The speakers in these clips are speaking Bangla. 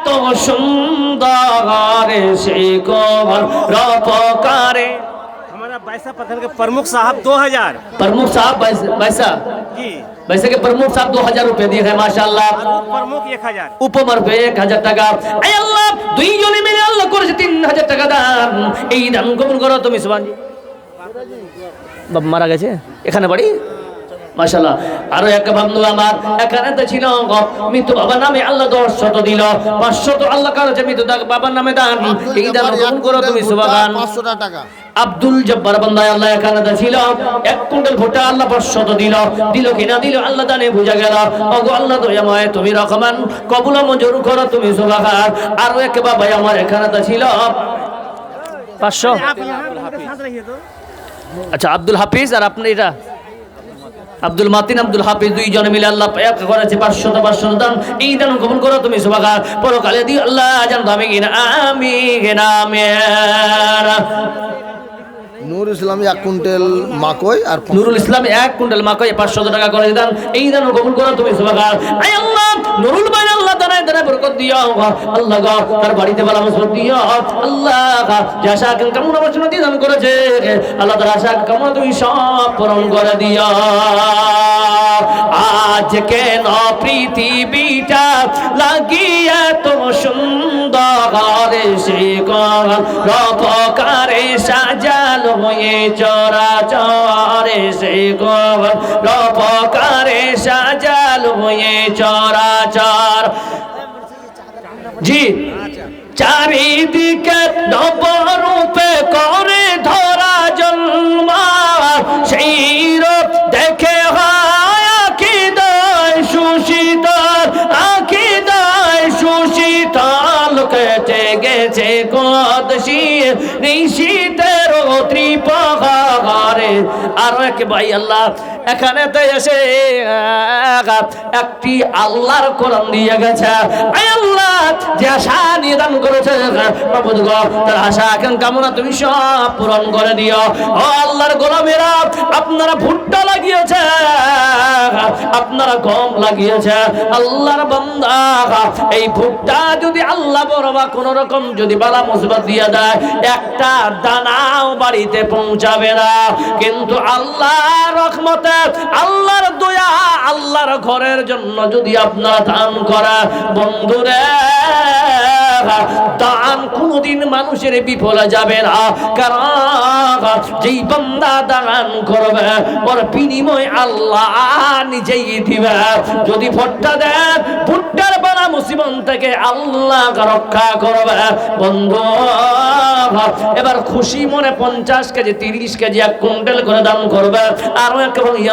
এত সুন্দর সে রূপকারে। हमारा बैसा प्रखंड के प्रमुख साहब 2000 प्रमुख साहब बैसा जी, वैसे के प्रमुख साहब 2000 रुपए दिए हैं माशाल्लाह। प्रमुख 1000, উপমার পে 1000 টাকা। আয় আল্লাহ, দুইজনে মিলে আল্লাহ করেছে 3000 টাকা দান। এই দান কবুল করো তুমি সুবহান। বাবা মারা গেছে এখানে বাড়ি মাশাআল্লাহ। আরো এক বন্ধু আমার এখানে তো ছিল মৃত্যু বাবার নামে আল্লাহ 10 দিল, 500 আল্লাহ করেছে মৃত্যু বাবার নামে দান। এই দান কবুল করো তুমি সুবহান। 500 টাকা। আব্দুল জব্বার বান্দা আল্লাহ এখানে তো ছিল 1 কুইন্টাল ভুট্টা আল্লাহ 500 দিল। দিল কিনা দিল আল্লাহ জানে বুঝা গেল। ওগো আল্লাহ দয়াময় তুমি রহমান, কবুল মঞ্জুর করো তুমি সুবহান। আরো এক বাবা আমার এখানে তো ছিল 500। आप यहाँ उनके साथ रहिए तो আচ্ছা আব্দুল হাফিজ আর আপনি এটা আব্দুল মাতিন আব্দুল হাফিজ দুইজনে মিলে আল্লাহ এক করেছে 500 দান। এই দান কবুল করো তুমি সুবহান। পরকালে দি আল্লাহ জানো আমি কিনা আমিন আমিন। নূর ইসলাম 1 কুইন্টাল মাকই আর নুরুল ইসলাম 1 কুইন্টাল মাকই 500 টাকা করে দান। এই দান কবুল করো তুমি সুবহান। আয় আল্লাহ, নুরুল ভাই আল্লাহ দানায় দানায় বরকত দিও আল্লাহ গো, তার বাড়িতে ভালো মুসবত দিও আল্লাহ। যে আশা কামনা বাসনা দিয়ে দান করেছে আল্লাহ তার আশা কামনা তুমি সব পূরণ করে দিও। আজ কেন পৃথিবীটা লাগিয়ে তো সুন্দর সে রূপকারে সাজালো এ চরাচরে সে রূপকারে সাজালো এ চরাচর। জি, চারিদিকে নবরূপে করে ধরা জন্ম, সেই রূপ দেখে হয় আকিদায় সুশীতল, আকিদায় সুশীতল। কেটে গেছে কদশি নিশীতের ত্রিপহারে। আর এক ভাই আল্লাহ এখানে তো এসে একটি আল্লাহর কোরআন দিয়ে গেছে। আয় আল্লাহ, যে আশা নিদান করেছে মাবুদ গো, তার আশা এখন কামনা তুমি সব পূরণ করে দিও। ও আল্লাহর গোলামেরা, আপনারা ভুট্টা লাগিয়েছে, আপনারা গম লাগিয়েছে আল্লাহর বান্দা। এই ভুট্টা যদি আল্লাহ বড়বা কোন রকম যদি বালা মুসিবত দিয়ে দেয়, একটা দানাও বাড়িতে পৌঁছাবে না। কিন্তু আল্লাহর রহমতে, আল্লাহর দয়া, আল্লাহর ঘরের জন্য যদি আপনারা দান করা বন্ধুরে, দান কোনদিন মানুষের বিফলে যাবে না। কারণ যেই বান্দা দান করবে ওর বিনিময় আল্লাহ নিজেই দিবে। যদি ভুট্টা দেন, ভুট্টার বালা মুসিবত থেকে আল্লাহ রক্ষা করবে বন্ধু। এবার খুশি মনে 50 কেজি 30 কেজি 1 কুইন্টাল করে দান করবে। আর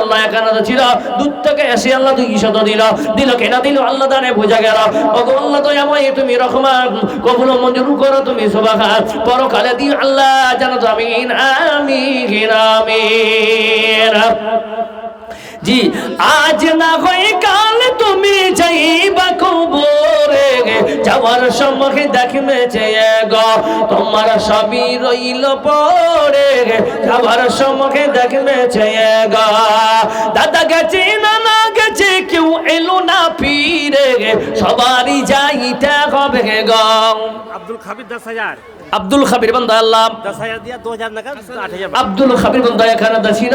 আল্লাহ এখানে ছিল দূর থেকে এসে আল্লাহ 200 দিল। দিল কেনা দিল আল্লাহ দানে বোঝা গেল। ওগো আল্লাহ দয়াময় তুমি রহমান, কবুল মঞ্জুর করো তুমি সুবহান। পরকালে দি আল্লাহ জানো তো আমিন আমিন আমিন। জি, আজ না হয় কাল তুমি যাইবা কবরে, যাওয়ার সময় দেখবে চেয়ে গো তোমার সবই রইল পড়ে, যাওয়ার সময় দেখবে চেয়ে গো। দাদা গেছে নানা গেছে কেউ এলো না ফিরে, সবারই যাইতে হবে গো। अब्दुल खाबिर 10,000, আব্দুল খাবির বান্দা আল্লাহ 10,000 दिया, 2,000 नकद, 8,000। আব্দুল খাবির বান্দা এখানে ছিল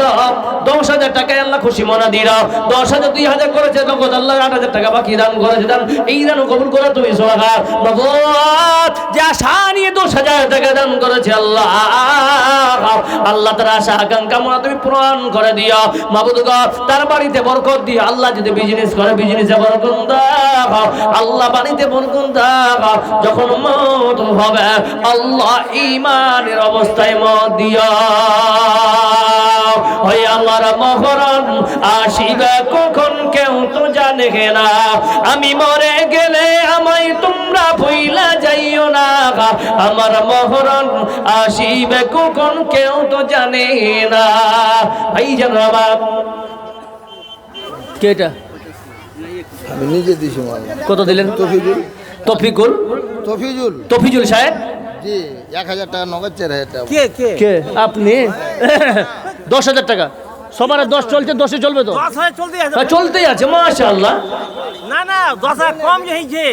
10,000 টাকা আল্লাহ খুশি মনে দিল। 10,000 2,000 করেছে নগদ, আল্লাহ 8,000 টাকা বাকি দান করেছে। দান এই দান কবুল করে তুমি সুবহান। নগদ যে আশা নিয়ে 10,000 টাকা দান করেছে আল্লাহ, আল্লাহ তার আশা আকাঙ্ক্ষা মনে তুমি পূরণ করে দিও মাবুদ গো। তার বাড়িতে বরকত দিও আল্লাহ। যদি বিজনেস করে বিজনেসে বরকত দাও আল্লাহ, বাড়িতে বরকত দাও। যখন মওত হবে আল্লাহ ঈমানের অবস্থায় মত দিও। ওই আমার মহরম আসিবে কখন কেউ তো জানে না, আমি মরে গেলে আমায় তোমরা ভুইলা যাইও না। আমার মহরম আসিবে কখন কেউ তো জানে না। ভাই জানো আমার কেটা আমি নিজে দিছি মাল। কত দিলেন? তফিজুল তফিকুল তফিজুল তফিজুল সাহেব জি 1000 টাকা নগদ 4,000 টাকা। কে আপনি? 10,000 টাকা সবার 10 চলছে, 10 চলবে তো? 10,000 চলতেই আছে, চলতেই আছে মাশাআল্লাহ। না না 10,000 কম यही जे